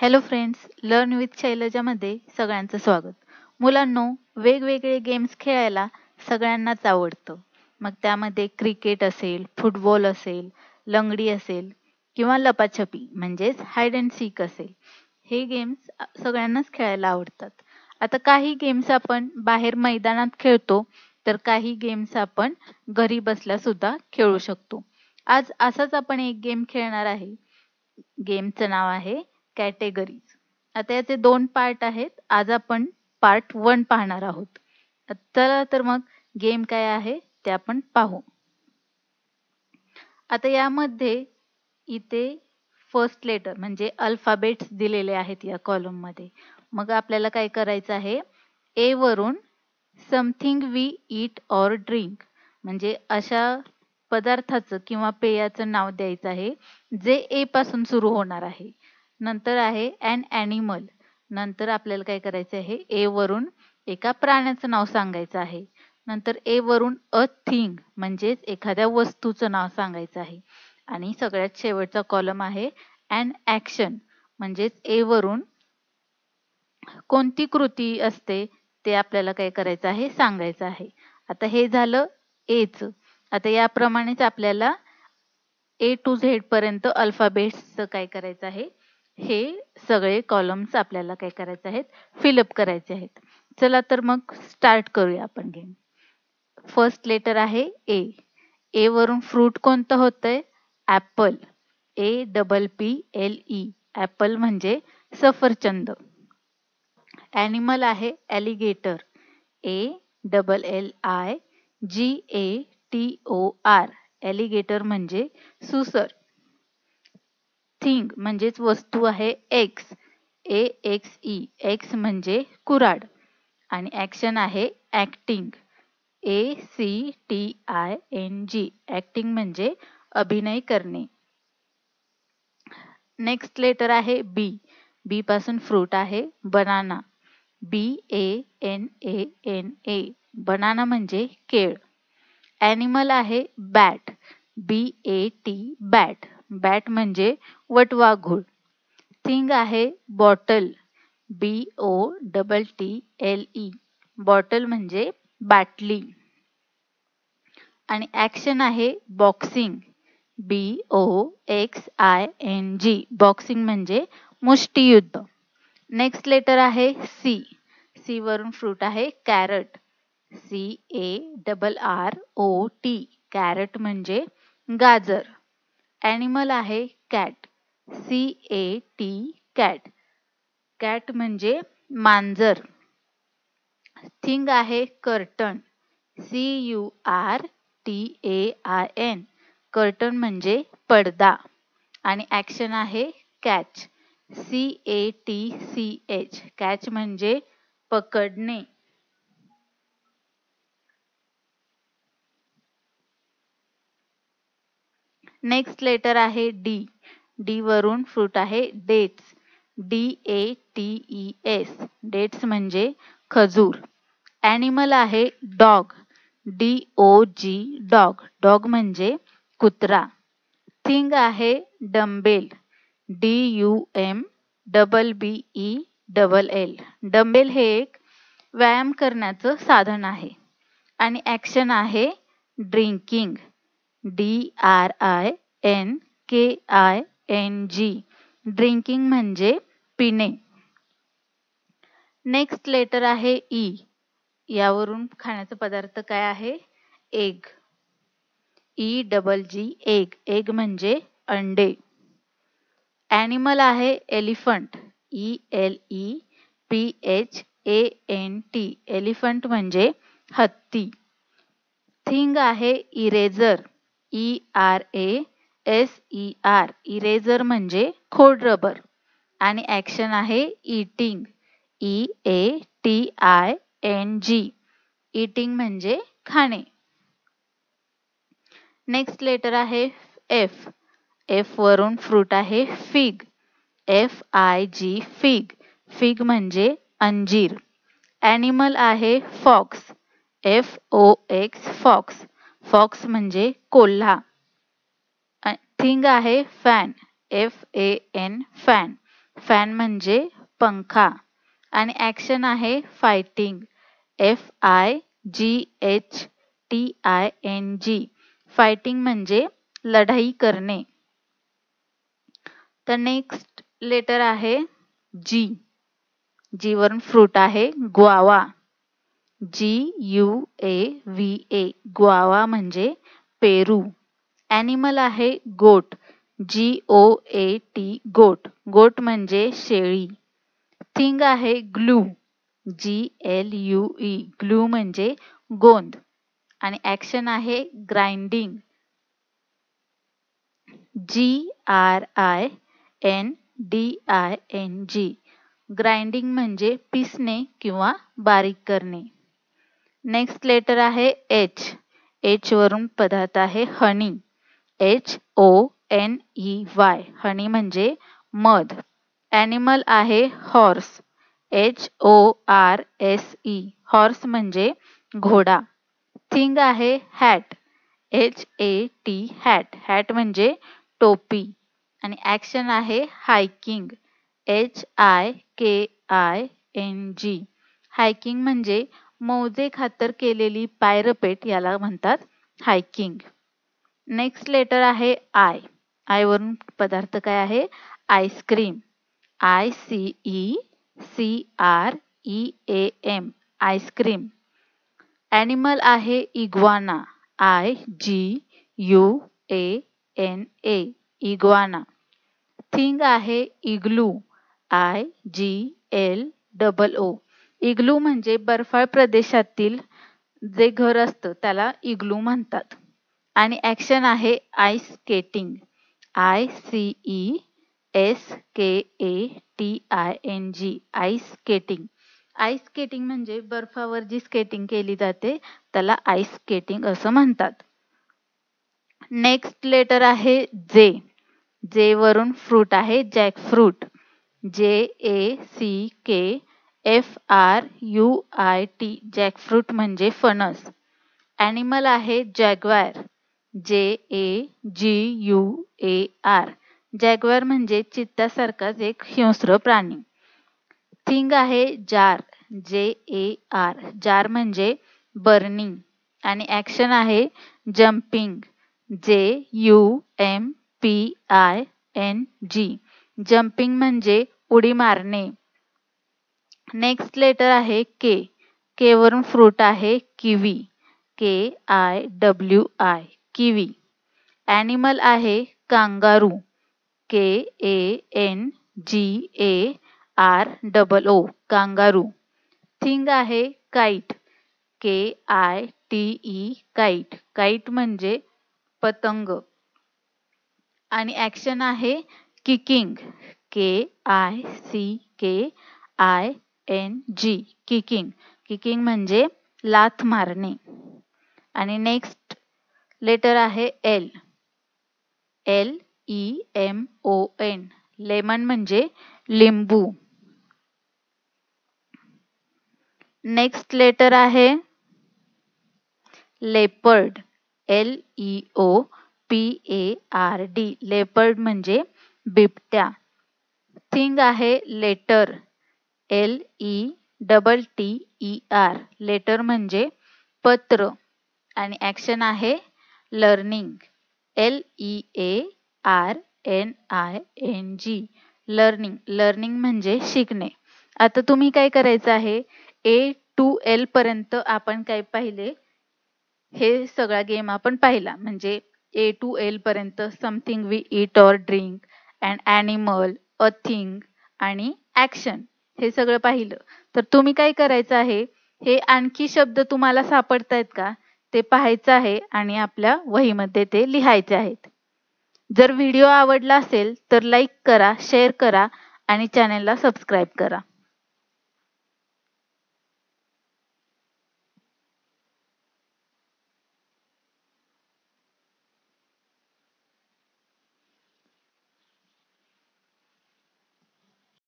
Hello friends, learn with शैलजामध्ये सगळ्यांचं स्वागत. मुलांनो, वेगवेगळे गेम्स खेळायला सगळ्यांनाच आवडतं. मग त्यामध्ये क्रिकेट असेल, फुटबॉल असेल, लंगडी असेल किंवा लपाछपी म्हणजेच हाईड अँड सीक असेल. हे गेम्स सगळ्यांनाच खेळायला आवडतात. आता काही गेम्स आपण बाहेर मैदानात खेळतो, तर काही गेम्स आपण घरी बसल्या सुद्धा खेळू शकतो. आज असाच आपण एक गेम खेळणार आहे. गेमचं नाव आहे कॅटेगरीज. आता याचे दोन पार्ट आहेत. आज आपण पार्ट 1 पाहणार आहोत. चला तर मग गेम काय आहे ते आपण पाहू. आता यामध्ये इथे फर्स्ट लेटर म्हणजे अल्फाबेट्स दिलेले आहेत या कॉलम मध्ये. मग आपल्याला काय करायचं आहे, ए वरून something we eat or drink म्हणजे अशा पदार्थाचं किंवा पेयाचं नाव द्यायचं आहे जे ए पासून सुरू होणार आहे. नंतर आहे अन ॲनिमल. नंतर आपल्याला काय करायचं आहे, ए वरून एका प्राण्याचं नाव सांगायचं आहे. नंतर ए वरून अ थिंग म्हणजेच एखाद्या वस्तूचं नाव सांगायचं आहे. आणि सगळ्यात शेवटचा कॉलम आहे अन ॲक्शन म्हणजेच ए वरून कोणती कृती असते ते आपल्याला काय करायचं आहे, सांगायचं आहे. आता हे झालं एच. आता याप्रमाणेच आपल्याला ए टू झेड पर्यंत अल्फाबेट्सचं काय करायचं आहे, हे सगळे कॉलम्स आपल्याला काय करायचे आहेत, फिलअप करायचे आहेत. चला तर मग स्टार्ट करूया आपण गेम. फर्स्ट लेटर आहे ए. ए वरून फ्रूट कोणतं होतंय, ऍपल. APPLE ऍपल म्हणजे सफरचंद. ॲनिमल आहे ॲलिगेटर. ALLIGATOR ॲलिगेटर म्हणजे सुसर. थिंग म्हणजेच वस्तू आहे एक्स. AXE एक्स म्हणजे कुऱ्हाड. आणि ॲक्शन आहे ॲक्टिंग. ACTING ॲक्टिंग म्हणजे अभिनय करणे. नेक्स्ट लेटर आहे बी. बी पासून फ्रूट आहे बनाना. BANANA बनाना म्हणजे केळ. ॲनिमल आहे बॅट. BAT bat. बॅट म्हणजे वटवाघूळ. थिंग आहे बॉटल. BOTTLE बॉटल म्हणजे बाटली. आणि ॲक्शन आहे बॉक्सिंग. BOXING बॉक्सिंग म्हणजे मुष्टियुद्ध. नेक्स्ट लेटर आहे सी. सी वरून फ्रूट आहे कॅरट. CARROT कॅरट म्हणजे गाजर. ॲनिमल आहे कॅट. CAT cat. कॅट म्हणजे मांजर. थिंग आहे कर्टन. CURTAIN कर्टन म्हणजे पडदा. आणि ॲक्शन आहे कॅच. CATCH कॅच म्हणजे पकडणे. नेक्स्ट लेटर आहे डी. डी वरून फ्रूट आहे डेट्स. DATES डेट्स म्हणजे खजूर. ॲनिमल आहे डॉग. DOG dog. डॉग म्हणजे कुत्रा. थिंग आहे डम्बेल. DUMBBELL डम्बेल हे एक व्यायाम करण्याचं साधन आहे. आणि ॲक्शन आहे ड्रिंकिंग. DRINKING ड्रिंकिंग म्हणजे पिणे. नेक्स्ट लेटर आहे ई. यावरून खाण्याचा पदार्थ काय आहे, एग. EGG egg. एग म्हणजे अंडे. ॲनिमल आहे एलिफंट. ELEPHANT एलिफंट म्हणजे हत्ती. थिंग आहे इरेझर. ERASER इरेझर म्हणजे खोडरबर. आणि ॲक्शन आहे ईटिंग. EATING ईटिंग म्हणजे खाणे. नेक्स्ट लेटर आहे एफ. एफ वरून फ्रूट आहे फिग. FIG fig. फिग म्हणजे अंजीर. ॲनिमल आहे फॉक्स. FOX fox. फॉक्स म्हणजे कोल्हा. थिंग आहे फॅन. FAN fan. फॅन म्हणजे पंखा आणि ॲक्शन आहे फायटिंग FIGHTING फायटिंग म्हणजे लढाई करणे. तर नेक्स्ट लेटर आहे G. G वरून फ्रूट आहे ग्वावा GUAVA ग्वावा म्हणजे पेरू. ॲनिमल आहे गोट GOAT गोट गोट म्हणजे शेळी. थिंग आहे ग्लू GLUE ग्लू म्हणजे गोंद आणि ॲक्शन आहे ग्राइंडिंग GRINDING ग्राइंडिंग म्हणजे पिसणे किंवा बारीक करणे. नेक्स्ट लेटर आहे H. H वरून पदार्थ आहे हनी HONEY हनी म्हणजे मध. ॲनिमल आहे हॉर्स HORSE हॉर्स म्हणजे घोडा. थिंग आहे हॅट HAT हॅट हॅट म्हणजे टोपी आणि ॲक्शन आहे हायकिंग HIKING हायकिंग म्हणजे मौजे खातर केलेली पायरपेट याला म्हणतात हायकिंग. नेक्स्ट लेटर आहे आय. आय वरून पदार्थ काय आहे आईस्क्रीम ICECREAM आईस्क्रीम. ॲनिमल आहे इग्वाना IGUANA इग्वाना. थिंग आहे इग्लू IGLOO इग्लू म्हणजे बर्फाळ प्रदेशातील जे घर असतं त्याला इग्लू म्हणतात आणि ॲक्शन आहे ice skating ICESKATING ice skating. Ice skating म्हणजे बर्फावर जी स्केटिंग केली जाते त्याला आईस स्केटिंग असं म्हणतात. नेक्स्ट लेटर आहे जे. जे वरून फ्रूट आहे जॅकफ्रूट JACKFRUIT जॅकफ्रूट म्हणजे फणस. ॲनिमल आहे जॅग्वार JAGUAR जॅग्वार म्हणजे चित्त्यासारखाच एक हिंस्र प्राणी. थिंग आहे जार JAR जार म्हणजे बर्निंग आणि ॲक्शन आहे जम्पिंग JUMPING जम्पिंग म्हणजे उडी मारणे. नेक्स्ट लेटर आहे के. के वरून फ्रूट आहे किवी KIWI किवी. ॲनिमल आहे कांगारू KANGAROO कांगारू. थिंग आहे काईट KITE काईट काईट म्हणजे पतंग आणि ॲक्शन आहे किकिंग KICKING किकिंग. किकिंग म्हणजे लाथ मारणे. आणि नेक्स्ट लेटर आहे L. LEMON लेमन म्हणजे लिंबू. नेक्स्ट लेटर आहे लेपर्ड LEOPARD लेपर्ड म्हणजे बिबट्या. थिंग आहे लेटर LETTER लेटर म्हणजे पत्र आणि ॲक्शन आहे लर्निंग LEARNING लर्निंग. लर्निंग म्हणजे शिकणे. आता तुम्ही काय करायचं आहे A to L पर्यंत आपण काय पाहिले हे सगळा गेम आपण पाहिला म्हणजे A to L पर्यंत something we eat or drink and animal a thing आणि ॲक्शन हे सगळं पाहिलं. तर तुम्ही काय करायचं आहे हे आणखी शब्द तुम्हाला सापडतायत का ते पाहायचं आहे आणि आपल्या वहीमध्ये ते लिहायचे आहेत. जर व्हिडिओ आवडला असेल तर लाईक करा शेअर करा आणि चॅनलला सबस्क्राईब करा.